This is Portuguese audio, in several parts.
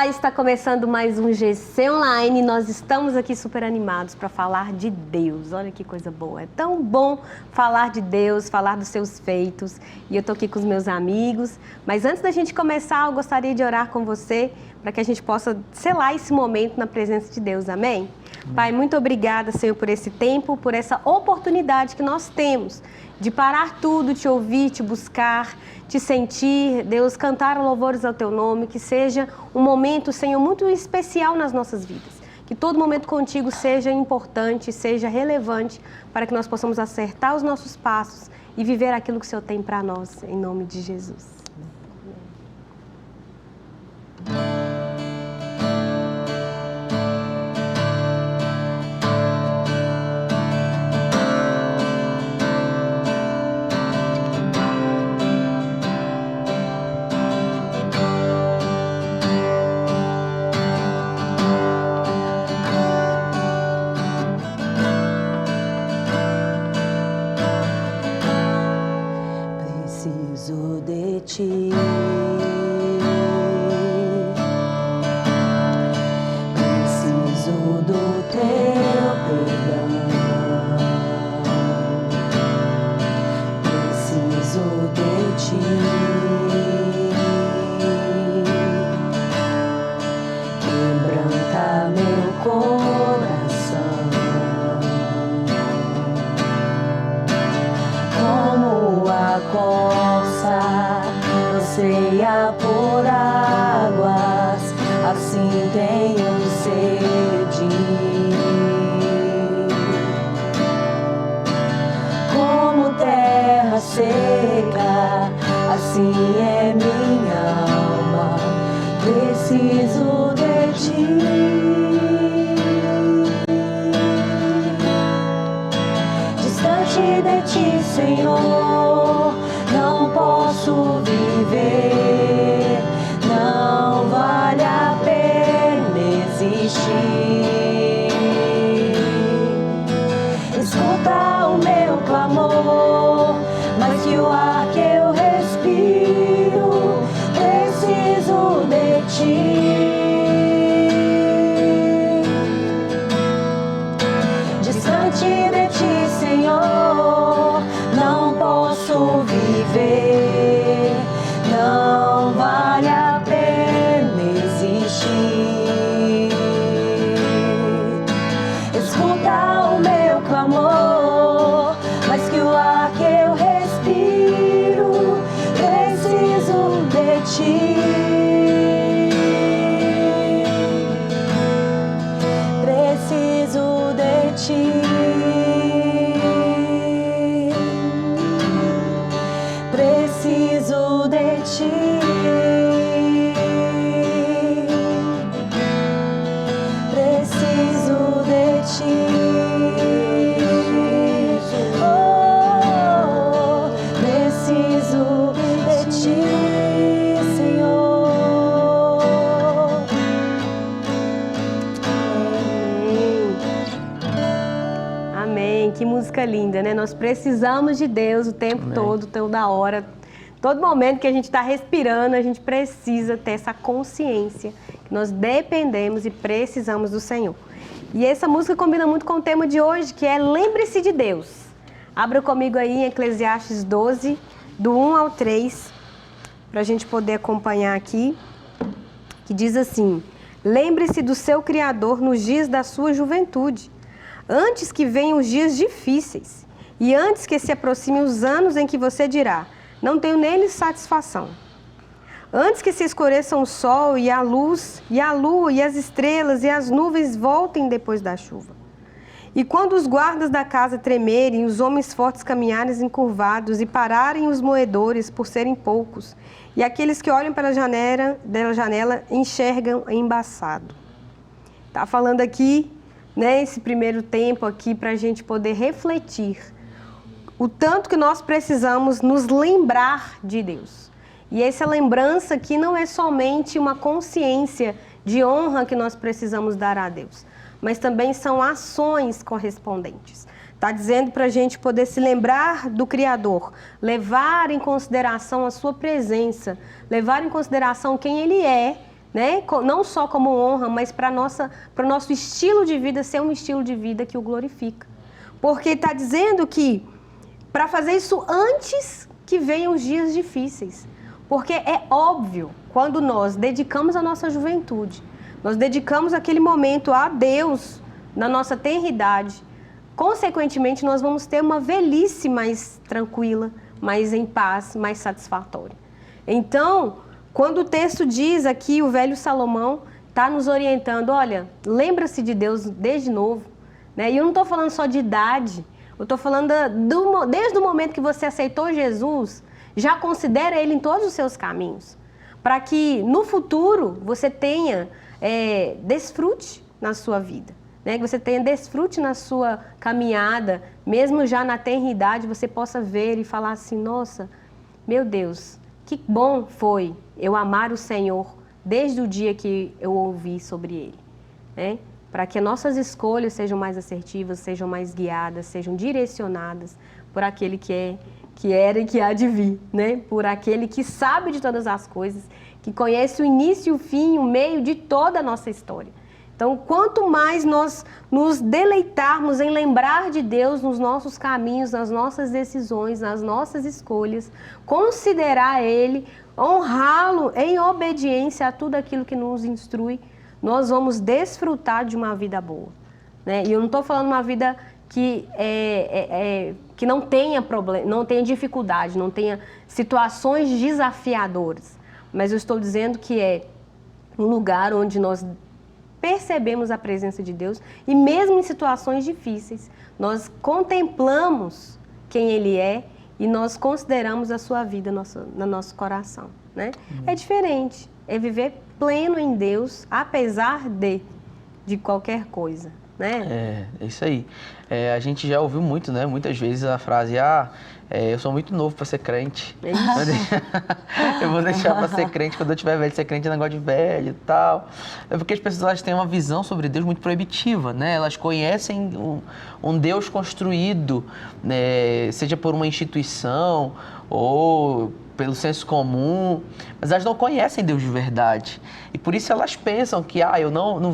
Olá, está começando mais um GC Online. Nós estamos aqui super animados para falar de Deus. Olha que coisa boa. É tão bom falar de Deus, falar dos seus feitos. E eu estou aqui com os meus amigos. Mas antes da gente começar, eu gostaria de orar com você para que a gente possa selar esse momento na presença de Deus. Amém? Pai, muito obrigada, Senhor, por esse tempo, por essa oportunidade que nós temos de parar tudo, te ouvir, te buscar, te sentir, Deus, cantar louvores ao Teu nome, que seja um momento, Senhor, muito especial nas nossas vidas. Que todo momento contigo seja importante, seja relevante, para que nós possamos acertar os nossos passos e viver aquilo que o Senhor tem para nós, em nome de Jesus. Preciso de ti. Preciso do teu perdão. Preciso de ti. Quebranta meu coração. Como a corça anseia por águas, assim tenho sede. Como terra seca, assim é minha alma, preciso de ti. Distante de ti, Senhor, não posso viver, não vale a pena existir. Escuta o meu clamor, mais que o ar que eu respiro, preciso de ti. Distante de ti, Senhor, não posso viver, não vale a pena existir. Escuta o meu clamor, mais que o ar que eu respiro, preciso de ti. Preciso de ti. Preciso de ti. Preciso de ti. Oh, preciso de ti, Senhor. Amém. Que música linda, né? Nós precisamos de Deus o tempo todo, toda hora. Todo momento que a gente está respirando, a gente precisa ter essa consciência que nós dependemos e precisamos do Senhor. E essa música combina muito com o tema de hoje, que é Lembre-se de Deus. Abra comigo aí em Eclesiastes 12, do 1 ao 3, para a gente poder acompanhar aqui, que diz assim: Lembre-se do seu Criador nos dias da sua juventude, antes que venham os dias difíceis, e antes que se aproximem os anos em que você dirá: não tenho neles satisfação. Antes que se escureçam o sol e a luz, e a lua, e as estrelas, e as nuvens voltem depois da chuva. E quando os guardas da casa tremerem, os homens fortes caminharem encurvados, e pararem os moedores por serem poucos, e aqueles que olham pela janela enxergam embaçado. Está falando aqui, né, esse primeiro tempo aqui, para a gente poder refletir o tanto que nós precisamos nos lembrar de Deus. E essa lembrança aqui não é somente uma consciência de honra que nós precisamos dar a Deus, mas também são ações correspondentes. Está dizendo para a gente poder se lembrar do Criador, levar em consideração a sua presença, levar em consideração quem Ele é, né? Não só como honra, mas para o nosso estilo de vida ser um estilo de vida que o glorifica. Porque está dizendo que para fazer isso antes que venham os dias difíceis. Porque é óbvio, quando nós dedicamos a nossa juventude, nós dedicamos aquele momento a Deus na nossa tenridade, consequentemente nós vamos ter uma velhice mais tranquila, mais em paz, mais satisfatória. Então, quando o texto diz aqui, o velho Salomão está nos orientando, olha, lembra-se de Deus desde novo, né? E eu não estou falando só de idade, eu estou falando desde o momento que você aceitou Jesus, já considera Ele em todos os seus caminhos, para que no futuro você tenha desfrute na sua vida, né? Que você tenha desfrute na sua caminhada, mesmo já na tenridade, você possa ver e falar assim, nossa, meu Deus, que bom foi eu amar o Senhor desde o dia que eu ouvi sobre Ele, né? Para que nossas escolhas sejam mais assertivas, sejam mais guiadas, sejam direcionadas por aquele que era e que há de vir, né? Por aquele que sabe de todas as coisas, que conhece o início, o fim, o meio de toda a nossa história. Então, quanto mais nós nos deleitarmos em lembrar de Deus nos nossos caminhos, nas nossas decisões, nas nossas escolhas, considerar Ele, honrá-lo em obediência a tudo aquilo que nos instrui, nós vamos desfrutar de uma vida boa, né? E eu não estou falando uma vida que não tenha problema, não tenha dificuldade, não tenha situações desafiadoras, mas eu estou dizendo que é um lugar onde nós percebemos a presença de Deus e mesmo em situações difíceis, nós contemplamos quem Ele é e nós consideramos a sua vida no nosso coração, né? É diferente, é viver pleno em Deus, apesar de qualquer coisa, né? É isso aí. A gente já ouviu muito, né? Muitas vezes a frase, eu sou muito novo para ser crente. É isso. Eu vou deixar para ser crente quando eu tiver velho. Ser crente é negócio de velho e tal. É porque as pessoas elas têm uma visão sobre Deus muito proibitiva, né? Elas conhecem um Deus construído, né? Seja por uma instituição ou pelo senso comum, mas elas não conhecem Deus de verdade. E por isso elas pensam que eu não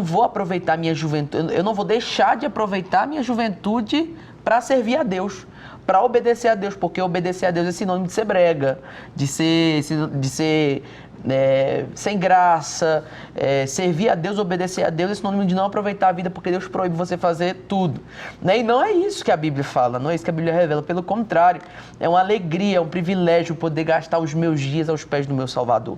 vou aproveitar minha juventude, eu não vou deixar de aproveitar minha juventude para servir a Deus, para obedecer a Deus, porque obedecer a Deus é sinônimo de ser brega, de ser sem graça, servir a Deus, obedecer a Deus é sinônimo de não aproveitar a vida, porque Deus proíbe você fazer tudo, né? E não é isso que a Bíblia fala, não é isso que a Bíblia revela, pelo contrário, é uma alegria, é um privilégio poder gastar os meus dias aos pés do meu Salvador.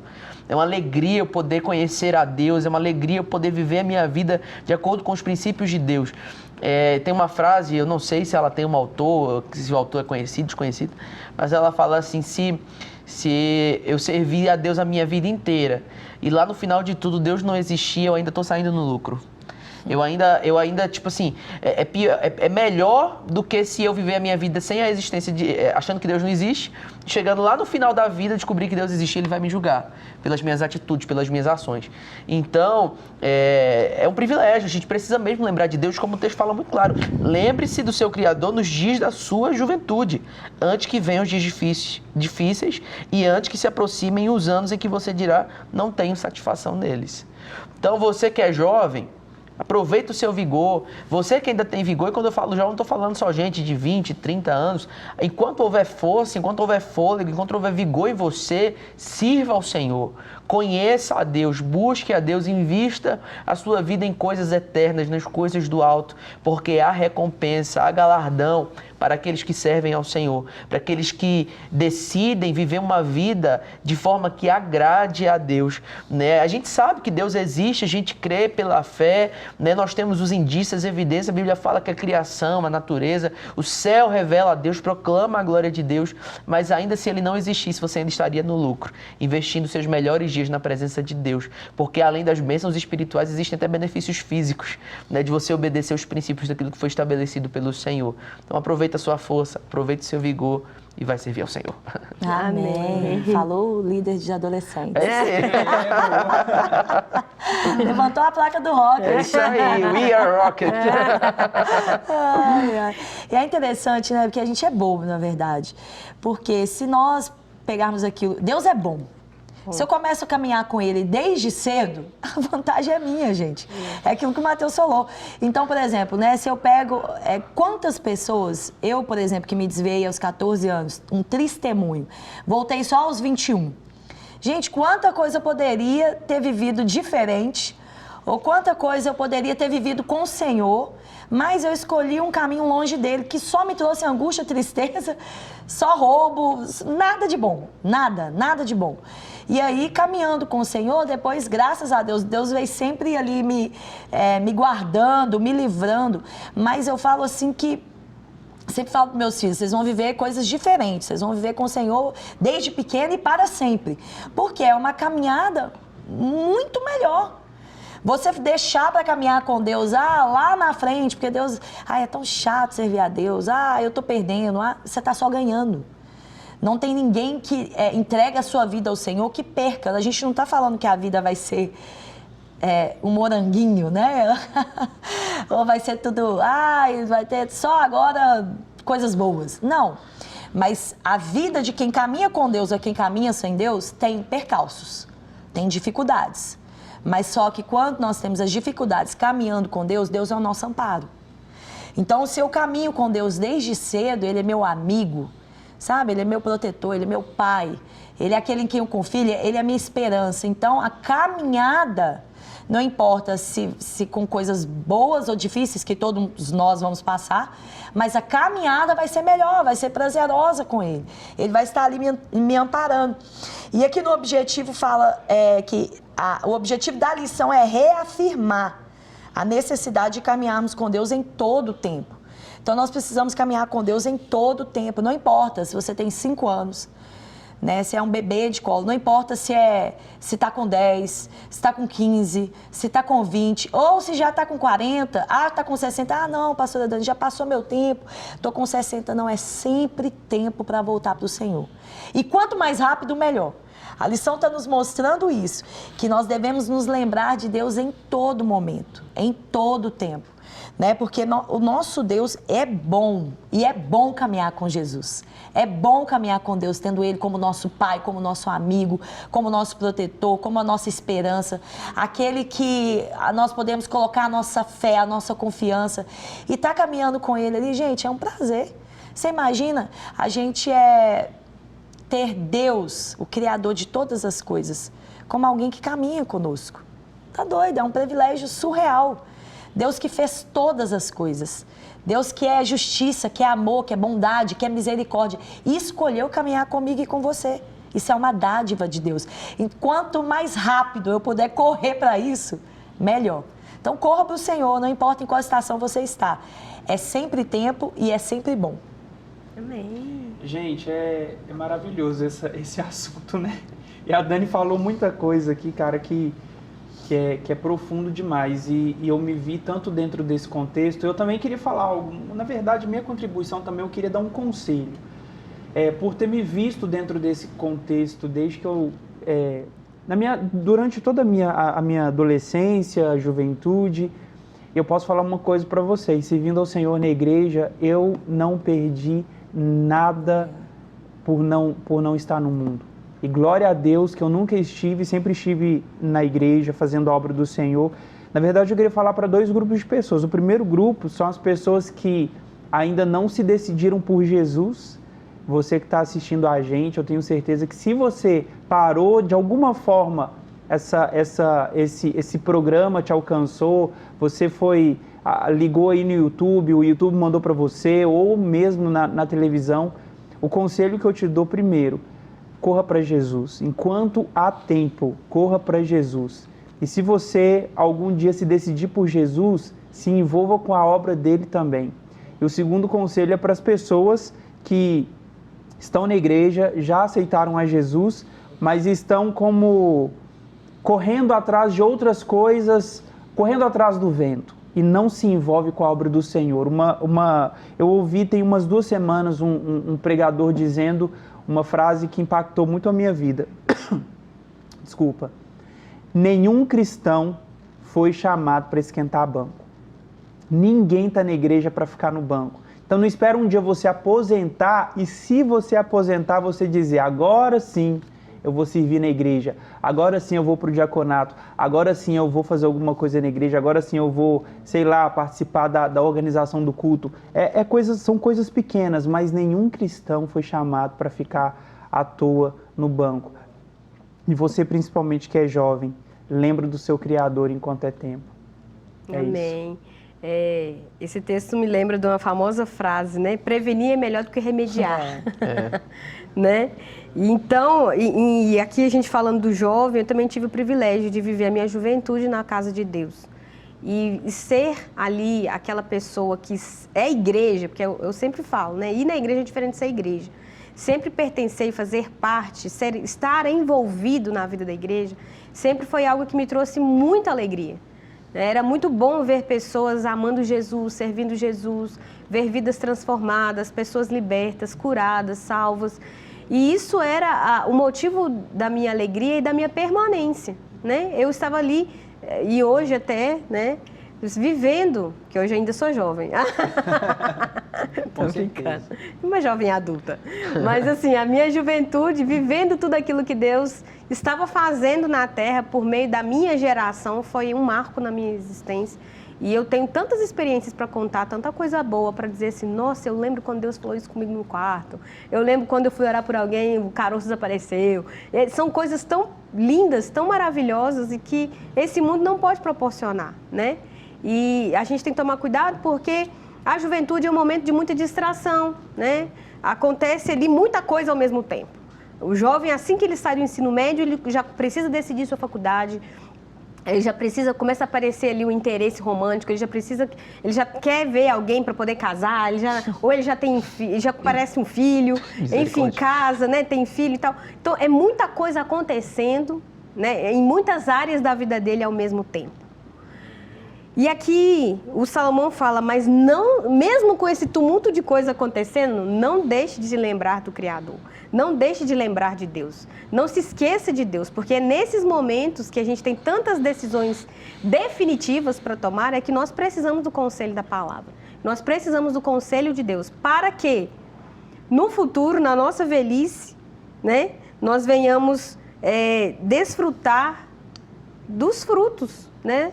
É uma alegria eu poder conhecer a Deus, é uma alegria eu poder viver a minha vida de acordo com os princípios de Deus. Tem uma frase, eu não sei se ela tem um autor, se o autor é conhecido, desconhecido, mas ela fala assim, se eu servir a Deus a minha vida inteira e lá no final de tudo Deus não existia, eu ainda estou saindo no lucro. Eu ainda tipo assim, é melhor do que se eu viver a minha vida sem a existência, achando que Deus não existe, chegando lá no final da vida, descobrir que Deus existe e Ele vai me julgar pelas minhas atitudes, pelas minhas ações. Então, é um privilégio, a gente precisa mesmo lembrar de Deus, como o texto fala muito claro. Lembre-se do seu Criador nos dias da sua juventude, antes que venham os dias difíceis e antes que se aproximem os anos em que você dirá, não tenho satisfação neles. Então, você que é jovem, aproveita o seu vigor. Você que ainda tem vigor, e quando eu falo jovem, não estou falando só gente de 20, 30 anos. Enquanto houver força, enquanto houver fôlego, enquanto houver vigor em você, sirva ao Senhor. Conheça a Deus, busque a Deus, invista a sua vida em coisas eternas, nas coisas do alto, porque há recompensa, há galardão para aqueles que servem ao Senhor, para aqueles que decidem viver uma vida de forma que agrade a Deus, né? A gente sabe que Deus existe, a gente crê pela fé, né? Nós temos os indícios, as evidências, a Bíblia fala que a criação, a natureza, o céu revela a Deus, proclama a glória de Deus, mas ainda se Ele não existisse, você ainda estaria no lucro, investindo seus melhores dias na presença de Deus, porque além das bênçãos espirituais, existem até benefícios físicos, né? De você obedecer os princípios daquilo que foi estabelecido pelo Senhor. Então aproveita a sua força, aproveite o seu vigor e vai servir ao Senhor. Amém. Falou o líder de adolescentes. Levantou a placa do rock. É isso aí, we are rocket. E é interessante, né? Porque a gente é bobo, na verdade. Porque se nós pegarmos aquilo... Deus é bom. Se eu começo a caminhar com ele desde cedo, a vantagem é minha, gente. É aquilo que o Matheus falou. Então, por exemplo, né, se eu pego... quantas pessoas, eu, por exemplo, que me desviei aos 14 anos, um testemunho, voltei só aos 21. Gente, quanta coisa eu poderia ter vivido diferente, ou quanta coisa eu poderia ter vivido com o Senhor, mas eu escolhi um caminho longe dele que só me trouxe angústia, tristeza, só roubo, nada de bom, nada de bom. E aí, caminhando com o Senhor, depois, graças a Deus, Deus veio sempre ali me guardando, me livrando, mas eu falo assim que, sempre falo para meus filhos, vocês vão viver coisas diferentes, vocês vão viver com o Senhor desde pequeno e para sempre, porque é uma caminhada muito melhor. Você deixar para caminhar com Deus, lá na frente, porque Deus, é tão chato servir a Deus, eu tô perdendo, você tá só ganhando. Não tem ninguém que entregue a sua vida ao Senhor que perca. A gente não tá falando que a vida vai ser um moranguinho, né? Ou vai ser tudo, vai ter só agora coisas boas. Não. Mas a vida de quem caminha com Deus ou quem caminha sem Deus tem percalços, tem dificuldades. Mas só que quando nós temos as dificuldades caminhando com Deus, Deus é o nosso amparo. Então, se eu caminho com Deus desde cedo, Ele é meu amigo, sabe? Ele é meu protetor, Ele é meu pai, Ele é aquele em quem eu confio, Ele é a minha esperança. Então, a caminhada, não importa se com coisas boas ou difíceis, que todos nós vamos passar, mas a caminhada vai ser melhor, vai ser prazerosa com Ele. Ele vai estar ali me amparando. E aqui no objetivo fala que o objetivo da lição é reafirmar a necessidade de caminharmos com Deus em todo o tempo. Então, nós precisamos caminhar com Deus em todo o tempo. Não importa se você tem 5 anos, né, se é um bebê de colo, não importa se está com 10, se está com 15, se está com 20, ou se já está com 40, está com 60, não, pastora Dani, já passou meu tempo, estou com 60. Não, é sempre tempo para voltar para o Senhor. E quanto mais rápido, melhor. A lição está nos mostrando isso, que nós devemos nos lembrar de Deus em todo momento, em todo tempo, né? Porque o nosso Deus é bom, e é bom caminhar com Jesus. É bom caminhar com Deus, tendo Ele como nosso Pai, como nosso amigo, como nosso protetor, como a nossa esperança, aquele que nós podemos colocar a nossa fé, a nossa confiança, e estar caminhando com Ele ali, gente, é um prazer. Você imagina, a gente ter Deus, o Criador de todas as coisas, como alguém que caminha conosco. Tá doido, é um privilégio surreal. Deus que fez todas as coisas. Deus que é justiça, que é amor, que é bondade, que é misericórdia. E escolheu caminhar comigo e com você. Isso é uma dádiva de Deus. E quanto mais rápido eu puder correr para isso, melhor. Então corra para o Senhor, não importa em qual estação você está. É sempre tempo e é sempre bom. Amém. Gente, é maravilhoso esse assunto, né? E a Dani falou muita coisa aqui, cara, que é profundo demais. E eu me vi tanto dentro desse contexto. Eu também queria falar algo. Na verdade, minha contribuição também, eu queria dar um conselho. Por ter me visto dentro desse contexto, desde que eu... durante toda a minha adolescência, juventude, eu posso falar uma coisa para vocês. Servindo ao Senhor na igreja, eu não perdi nada por não estar no mundo. E glória a Deus que eu nunca sempre estive na igreja fazendo a obra do Senhor. Na verdade, eu queria falar para 2 grupos de pessoas. O primeiro grupo são as pessoas que ainda não se decidiram por Jesus. Você que está assistindo a gente, eu tenho certeza que se você parou de alguma forma, esse programa te alcançou, você ligou aí no YouTube, o YouTube mandou para você, ou mesmo na televisão, o conselho que eu te dou primeiro, corra para Jesus. Enquanto há tempo, corra para Jesus. E se você algum dia se decidir por Jesus, se envolva com a obra dele também. E o segundo conselho é para as pessoas que estão na igreja, já aceitaram a Jesus, mas estão como correndo atrás de outras coisas, correndo atrás do vento, e não se envolve com a obra do Senhor. Eu ouvi tem umas 2 semanas um pregador dizendo uma frase que impactou muito a minha vida. Desculpa. Nenhum cristão foi chamado para esquentar banco. Ninguém está na igreja para ficar no banco. Então não espera um dia você aposentar e se você aposentar, você dizer, agora sim, eu vou servir na igreja, agora sim eu vou para o diaconato, agora sim eu vou fazer alguma coisa na igreja, agora sim eu vou, sei lá, participar da organização do culto. São coisas pequenas, mas nenhum cristão foi chamado para ficar à toa no banco. E você, principalmente que é jovem, lembra do seu Criador enquanto é tempo. Amém. Esse texto me lembra de uma famosa frase, né? Prevenir é melhor do que remediar. Né? Então, e aqui a gente falando do jovem, eu também tive o privilégio de viver a minha juventude na casa de Deus. E ser ali aquela pessoa que é igreja, porque eu sempre falo, né? Ir na igreja é diferente de ser igreja. Sempre pertencer e fazer parte, estar envolvido na vida da igreja, sempre foi algo que me trouxe muita alegria. Era muito bom ver pessoas amando Jesus, servindo Jesus, ver vidas transformadas, pessoas libertas, curadas, salvas. E isso era o motivo da minha alegria e da minha permanência, né? Eu estava ali, e hoje até, né, vivendo, que hoje ainda sou jovem. Com certeza. Uma jovem adulta. Mas assim, a minha juventude, vivendo tudo aquilo que Deus estava fazendo na Terra por meio da minha geração, foi um marco na minha existência. E eu tenho tantas experiências para contar, tanta coisa boa para dizer assim, nossa, eu lembro quando Deus falou isso comigo no quarto, eu lembro quando eu fui orar por alguém, o caroço desapareceu. São coisas tão lindas, tão maravilhosas e que esse mundo não pode proporcionar, né? E a gente tem que tomar cuidado porque a juventude é um momento de muita distração, né? Acontece ali muita coisa ao mesmo tempo. O jovem, assim que ele sai do ensino médio, ele já precisa decidir sua faculdade, ele já precisa, começa a aparecer ali o interesse romântico, ele já quer ver alguém para poder casar, ou ele já tem, já parece um filho, enfim, casa, né? Tem filho e tal. Então, é muita coisa acontecendo, né? Em muitas áreas da vida dele ao mesmo tempo. E aqui o Salomão fala, mas não, mesmo com esse tumulto de coisa acontecendo, não deixe de lembrar do Criador, não deixe de lembrar de Deus, não se esqueça de Deus, porque é nesses momentos que a gente tem tantas decisões definitivas para tomar, é que nós precisamos do conselho da palavra, nós precisamos do conselho de Deus, para que no futuro, na nossa velhice, né, nós venhamos desfrutar dos frutos, né?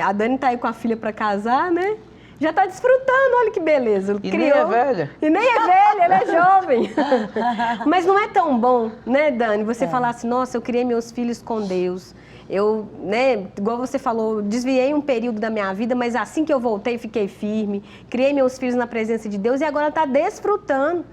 A Dani tá aí com a filha para casar, né? Já tá desfrutando, olha que beleza. E nem é velha. E nem é velha, ela é jovem. Mas não é tão bom, né, Dani? Você falar assim, nossa, eu criei meus filhos com Deus. Eu, né, igual você falou, desviei um período da minha vida, mas assim que eu voltei, fiquei firme. Criei meus filhos na presença de Deus e agora tá desfrutando,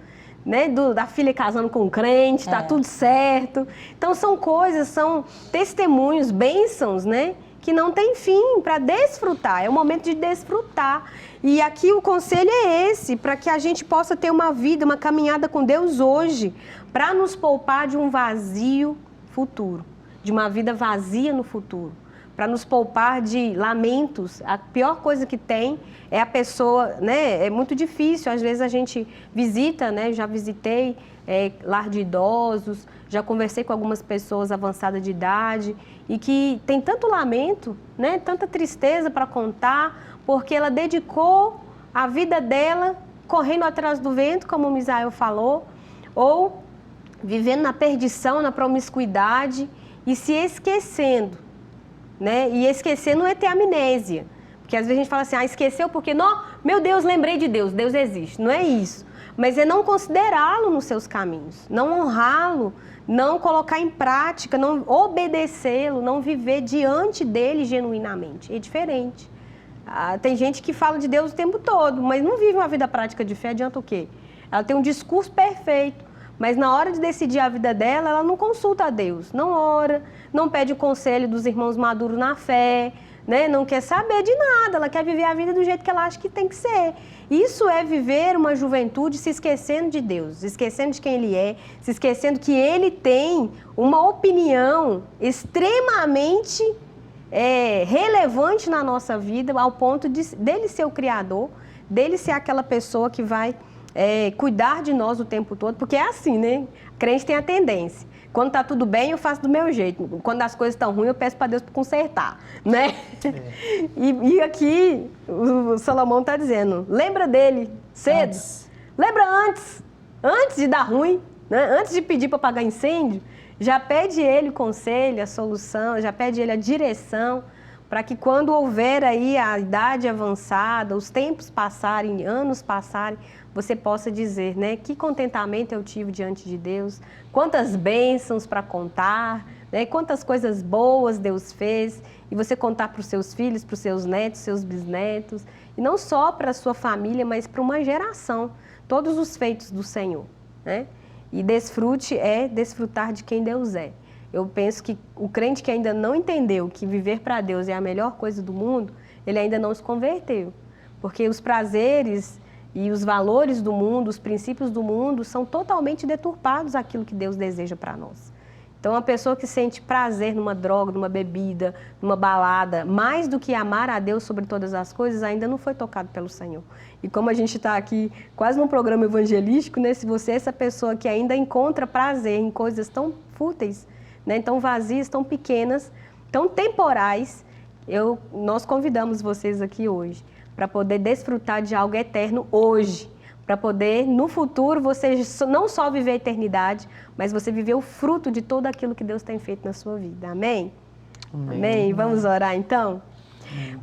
né, da filha casando com um crente, tá tudo certo. Então são coisas, são testemunhos, bênçãos, né? Que não tem fim, para desfrutar, é o momento de desfrutar. E aqui o conselho é esse, para que a gente possa ter uma vida, uma caminhada com Deus hoje, para nos poupar de um vazio futuro, de uma vida vazia no futuro, para nos poupar de lamentos. A pior coisa que tem é a pessoa, né? É muito difícil, às vezes a gente visita, né? Já visitei lar de idosos, já conversei com algumas pessoas avançadas de idade e que tem tanto lamento, né? Tanta tristeza para contar, porque ela dedicou a vida dela correndo atrás do vento, como o Misael falou, ou vivendo na perdição, na promiscuidade e se esquecendo, né? E esquecer não é ter amnésia, porque às vezes a gente fala assim, esqueceu porque, não, meu Deus, lembrei de Deus, Deus existe. Não é isso, mas é não considerá-lo nos seus caminhos, não honrá-lo, não colocar em prática, não obedecê-lo, não viver diante dele genuinamente. É diferente. Tem gente que fala de Deus o tempo todo, mas não vive uma vida prática de fé, adianta o quê? Ela tem um discurso perfeito, mas na hora de decidir a vida dela, ela não consulta a Deus, não ora, não pede o conselho dos irmãos maduros na fé, né? Não quer saber de nada, ela quer viver a vida do jeito que ela acha que tem que ser. Isso é viver uma juventude se esquecendo de Deus, se esquecendo de quem Ele é, se esquecendo que Ele tem uma opinião extremamente relevante na nossa vida, ao ponto dele ser o Criador, dele ser aquela pessoa que vai cuidar de nós o tempo todo, porque é assim, né? Crente tem a tendência. Quando tá tudo bem, eu faço do meu jeito. Quando as coisas estão ruins, eu peço para Deus para consertar, né? E aqui o Salomão está dizendo, lembra dele cedo, lembra antes de dar ruim, né? Antes de pedir para apagar incêndio, já pede ele o conselho, a solução, já pede ele a direção, para que quando houver aí a idade avançada, os tempos passarem, anos passarem, você possa dizer, né, que contentamento eu tive diante de Deus, quantas bênçãos para contar, né, quantas coisas boas Deus fez, e você contar para os seus filhos, para os seus netos, seus bisnetos, e não só para a sua família, mas para uma geração, todos os feitos do Senhor, né? E desfrute é desfrutar de quem Deus é. Eu penso que o crente que ainda não entendeu que viver para Deus é a melhor coisa do mundo, ele ainda não se converteu. Porque os prazeres e os valores do mundo, os princípios do mundo, são totalmente deturpados àquilo que Deus deseja para nós. Então, uma pessoa que sente prazer numa droga, numa bebida, numa balada, mais do que amar a Deus sobre todas as coisas, ainda não foi tocado pelo Senhor. E como a gente está aqui quase num programa evangelístico, né, se você é essa pessoa que ainda encontra prazer em coisas tão fúteis, né, tão vazias, tão pequenas, tão temporais, nós convidamos vocês aqui hoje para poder desfrutar de algo eterno hoje, para poder, no futuro, você não só viver a eternidade, mas você viver o fruto de tudo aquilo que Deus tem feito na sua vida. Amém? Amém. Amém. Vamos orar, então?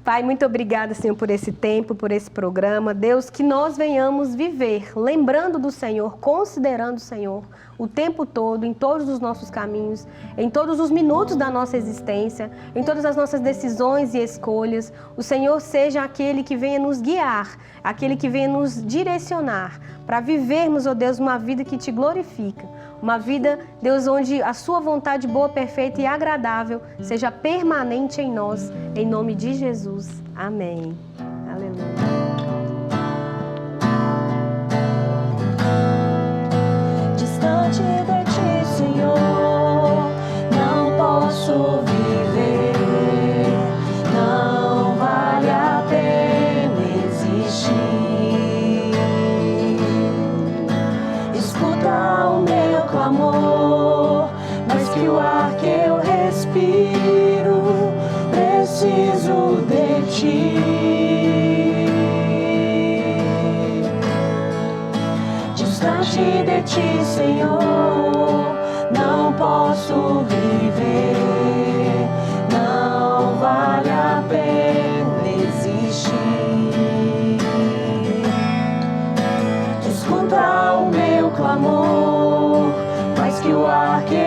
Pai, muito obrigada, Senhor, por esse tempo, por esse programa. Deus, que nós venhamos viver lembrando do Senhor, considerando o Senhor o tempo todo, em todos os nossos caminhos, em todos os minutos da nossa existência, em todas as nossas decisões e escolhas. O Senhor seja aquele que venha nos guiar, aquele que venha nos direcionar para vivermos, ó Deus, uma vida que te glorifica. Uma vida, Deus, onde a sua vontade boa, perfeita e agradável seja permanente em nós, em nome de Jesus. Amém. Aleluia. Distante de ti, Senhor, não posso viver, não vale a pena existir. Escuta o meu clamor, mais que o ar que eu respiro, preciso de ti. Distante de ti, Senhor, não posso viver, não vale a pena existir. Escuta o meu clamor, mais que o ar que